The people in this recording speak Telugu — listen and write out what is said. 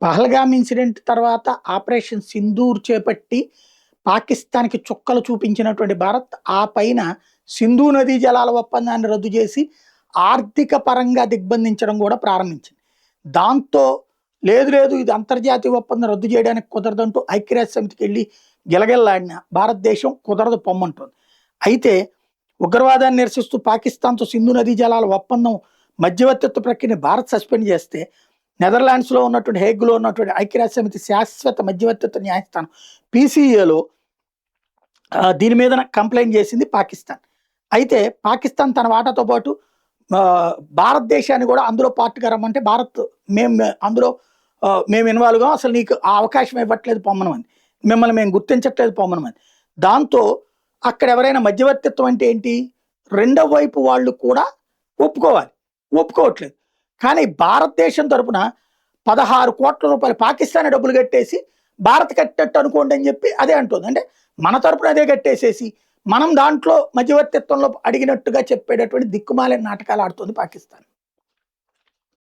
పహల్గామ్ ఇన్సిడెంట్ తర్వాత ఆపరేషన్ సింధూర్ చేపట్టి పాకిస్తాన్‌కి చుక్కలు చూపించినటువంటి భారత్, ఆ పైన సింధు నదీ జలాల ఒప్పందాన్ని రద్దు చేసి, ఆర్థిక పరంగా దిగ్బంధించడం కూడా ప్రారంభించింది. దాంతో లేదు లేదు ఇది అంతర్జాతీయ ఒప్పందం రద్దు చేయడానికి కుదరదంటూ ఐక్యరాజ్య సమితికెళ్ళి గిలగిల్లాడిన భారతదేశం కుదరదు పొమ్మంటోంది. అయితే ఉగ్రవాదాన్ని నిరసిస్తూ పాకిస్తాన్‌తో సింధు నదీ జలాల ఒప్పందం మధ్యవర్తిత్వ ప్రక్రియని భారత్ సస్పెండ్ చేస్తే, నెదర్లాండ్స్‌లో ఉన్నటువంటి హేగ్‌లో ఉన్నటువంటి ఐక్యరాజ్య సమితి శాశ్వత మధ్యవర్తిత్వ న్యాయస్థానం పీసీఏలో దీని మీద కంప్లైంట్ చేసింది పాకిస్తాన్. అయితే పాకిస్తాన్ తన వాటాతో పాటు భారతదేశాన్ని కూడా అందులో పార్ట్‌గా రమ్మంటే భారత్ అందులో మేము ఇన్వాల్వ్‌గా అసలు నీకు ఆ అవకాశం ఇవ్వట్లేదు పొమ్మనమని. మిమ్మల్ని మేము గుర్తించట్లేదు పొమ్మనమని. దాంతో అక్కడ ఎవరైనా మధ్యవర్తిత్వం అంటే ఏంటి? రెండో వైపు వాళ్ళు కూడా ఒప్పుకోవాలి. ఒప్పుకోవట్లేదు. కానీ భారతదేశం తరపున 16 కోట్ల రూపాయలు పాకిస్తాన్ డబ్బులు కట్టేసి భారత్ కట్టినట్టు అనుకోండి అని చెప్పి అదే అంటుంది. అంటే మన తరపున అదే కట్టేసేసి మనం దాంట్లో మధ్యవర్తిత్వంలో అడిగినట్టుగా చెప్పేటటువంటి దిక్కుమాలిన నాటకాలు ఆడుతుంది పాకిస్తాన్.